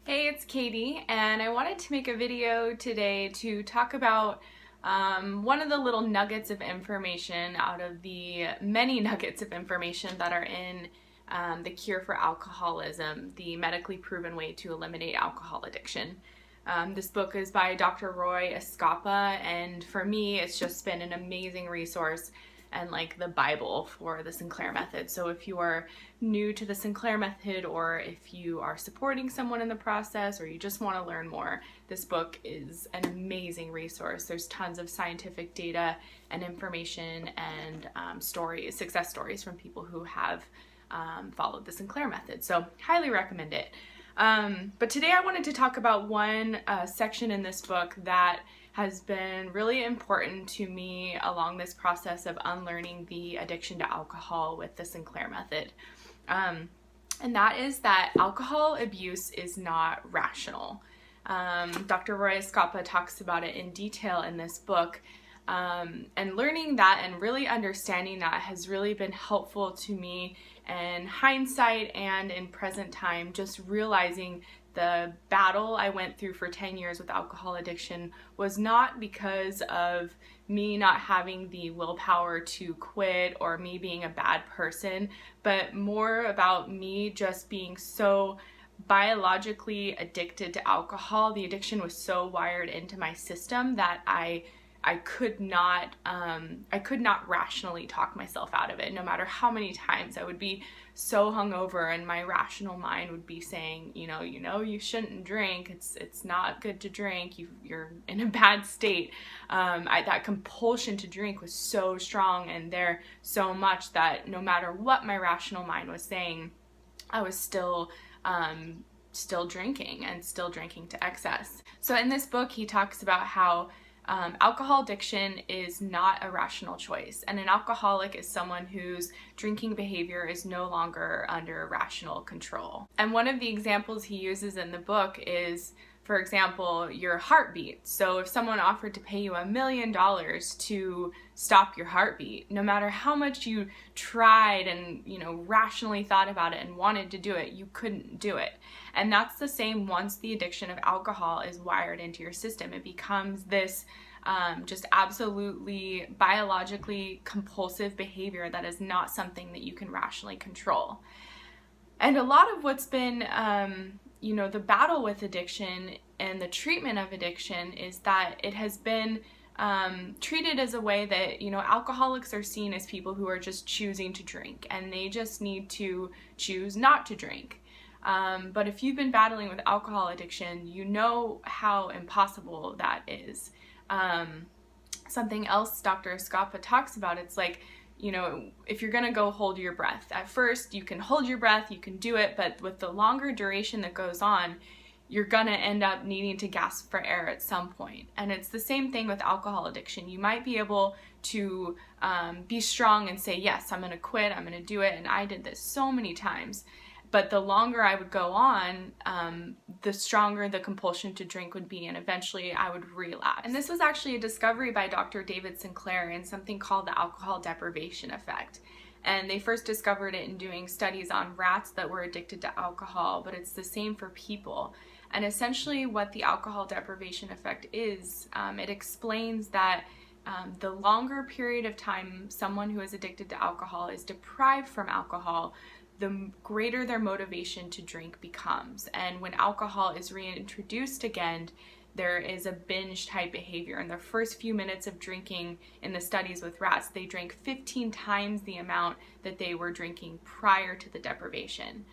Hey, it's Katie, and I wanted to make a video today to talk about one of the little nuggets of information out of the many nuggets of information that are in The Cure for Alcoholism, the medically proven way to eliminate alcohol addiction. This book is by Dr. Roy Escapa, and for me, it's just been an amazing resource and like the Bible for the Sinclair Method. So if you are new to the Sinclair Method, or if you are supporting someone in the process, or you just want to learn more, this book is an amazing resource. There's tons of scientific data and information and success stories from people who have followed the Sinclair Method. So highly recommend it. But today I wanted to talk about one section in this book that has been really important to me along this process of unlearning the addiction to alcohol with the Sinclair Method. And that is that alcohol abuse is not rational. Dr. Roy Escapa talks about it in detail in this book. And learning that and really understanding that has really been helpful to me in hindsight and in present time, just realizing the battle I went through for 10 years with alcohol addiction was not because of me not having the willpower to quit or me being a bad person, but more about me just being so biologically addicted to alcohol. The addiction was so wired into my system that I could not rationally talk myself out of it. No matter how many times I would be so hungover and my rational mind would be saying, you shouldn't drink. It's not good to drink. You're in a bad state. That compulsion to drink was so strong and there so much that no matter what my rational mind was saying, I was still drinking and still drinking to excess. So in this book, he talks about how alcohol addiction is not a rational choice, and an alcoholic is someone whose drinking behavior is no longer under rational control. And one of the examples he uses in the book is, for example, your heartbeat. So if someone offered to pay you $1 million to stop your heartbeat, no matter how much you tried and rationally thought about it and wanted to do it, you couldn't do it. And that's the same once the addiction of alcohol is wired into your system. It becomes this just absolutely biologically compulsive behavior that is not something that you can rationally control. And a lot of what's been the battle with addiction and the treatment of addiction is that it has been treated as a way that, alcoholics are seen as people who are just choosing to drink and they just need to choose not to drink. But if you've been battling with alcohol addiction, you know how impossible that is. Something else Dr. Escapa talks about, it's like, if you're going to go hold your breath, at first you can hold your breath, you can do it, but with the longer duration that goes on, you're going to end up needing to gasp for air at some point. And it's the same thing with alcohol addiction. You might be able to be strong and say, yes, I'm going to quit, I'm going to do it. And I did this so many times. But the longer I would go on, the stronger the compulsion to drink would be, and eventually I would relapse. And this was actually a discovery by Dr. David Sinclair in something called the alcohol deprivation effect. And they first discovered it in doing studies on rats that were addicted to alcohol, but it's the same for people. And essentially what the alcohol deprivation effect is, it explains that the longer period of time someone who is addicted to alcohol is deprived from alcohol, the greater their motivation to drink becomes. And when alcohol is reintroduced again, there is a binge type behavior. In the first few minutes of drinking in the studies with rats, they drank 15 times the amount that they were drinking prior to the deprivation.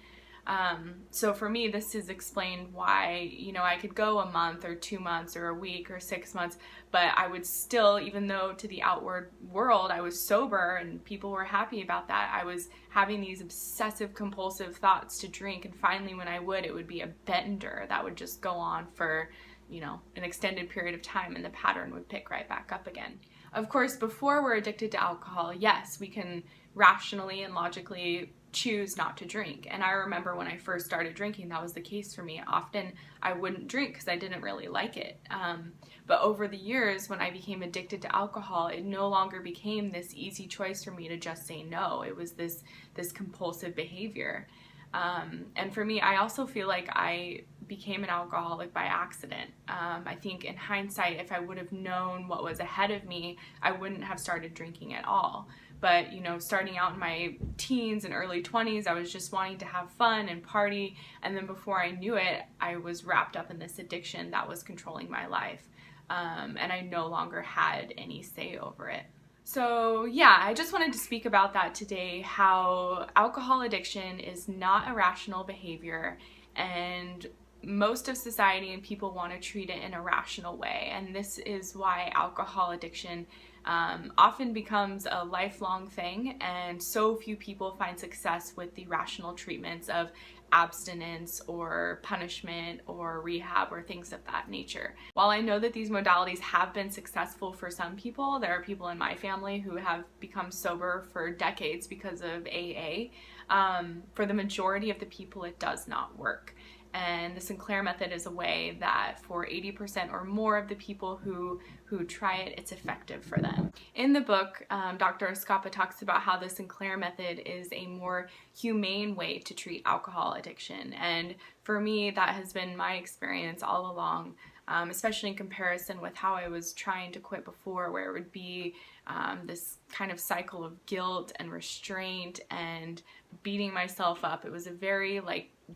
So for me, this has explained why, I could go a month or 2 months or a week or 6 months, but I would still, even though to the outward world I was sober and people were happy about that, I was having these obsessive compulsive thoughts to drink. And finally, when I would, it would be a bender that would just go on for, an extended period of time, and the pattern would pick right back up again. Of course, before we're addicted to alcohol, yes, we can rationally and logically choose not to drink. And I remember when I first started drinking, that was the case for me. Often I wouldn't drink because I didn't really like it. But over the years, when I became addicted to alcohol, it no longer became this easy choice for me to just say no. It was this compulsive behavior. And for me, I also feel like I became an alcoholic by accident. I think in hindsight, if I would have known what was ahead of me, I wouldn't have started drinking at all. But, you know, starting out in my teens and early 20s, I was just wanting to have fun and party. And then before I knew it, I was wrapped up in this addiction that was controlling my life. And I no longer had any say over it. So yeah, I just wanted to speak about that today, how alcohol addiction is not a rational behavior, and most of society and people want to treat it in a rational way. And this is why alcohol addiction often becomes a lifelong thing, and so few people find success with the rational treatments of abstinence or punishment or rehab or things of that nature. While I know that these modalities have been successful for some people, there are people in my family who have become sober for decades because of AA. For the majority of the people, it does not work. And the Sinclair Method is a way that for 80% or more of the people who try it, it's effective for them. In the book, Dr. Escapa talks about how the Sinclair Method is a more humane way to treat alcohol addiction. And for me, that has been my experience all along, especially in comparison with how I was trying to quit before, where it would be this kind of cycle of guilt and restraint and beating myself up. It was a very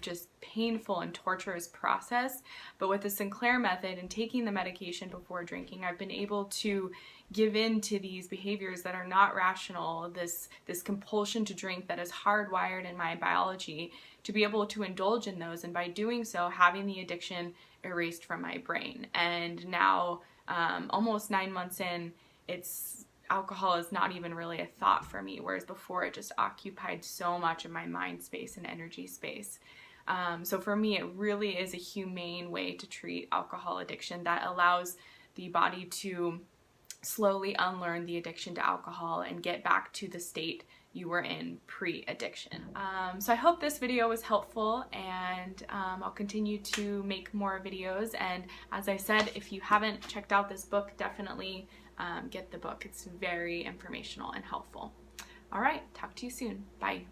just painful and torturous process. But with the Sinclair Method and taking the medication before drinking, I've been able to give in to these behaviors that are not rational, this compulsion to drink that is hardwired in my biology, to be able to indulge in those, and by doing so, having the addiction erased from my brain. And now, almost 9 months in, alcohol is not even really a thought for me, whereas before it just occupied so much of my mind space and energy space. So for me, it really is a humane way to treat alcohol addiction that allows the body to slowly unlearn the addiction to alcohol and get back to the state you were in pre-addiction. So I hope this video was helpful, and I'll continue to make more videos. And as I said, if you haven't checked out this book, definitely get the book. It's very informational and helpful. All right, talk to you soon. Bye.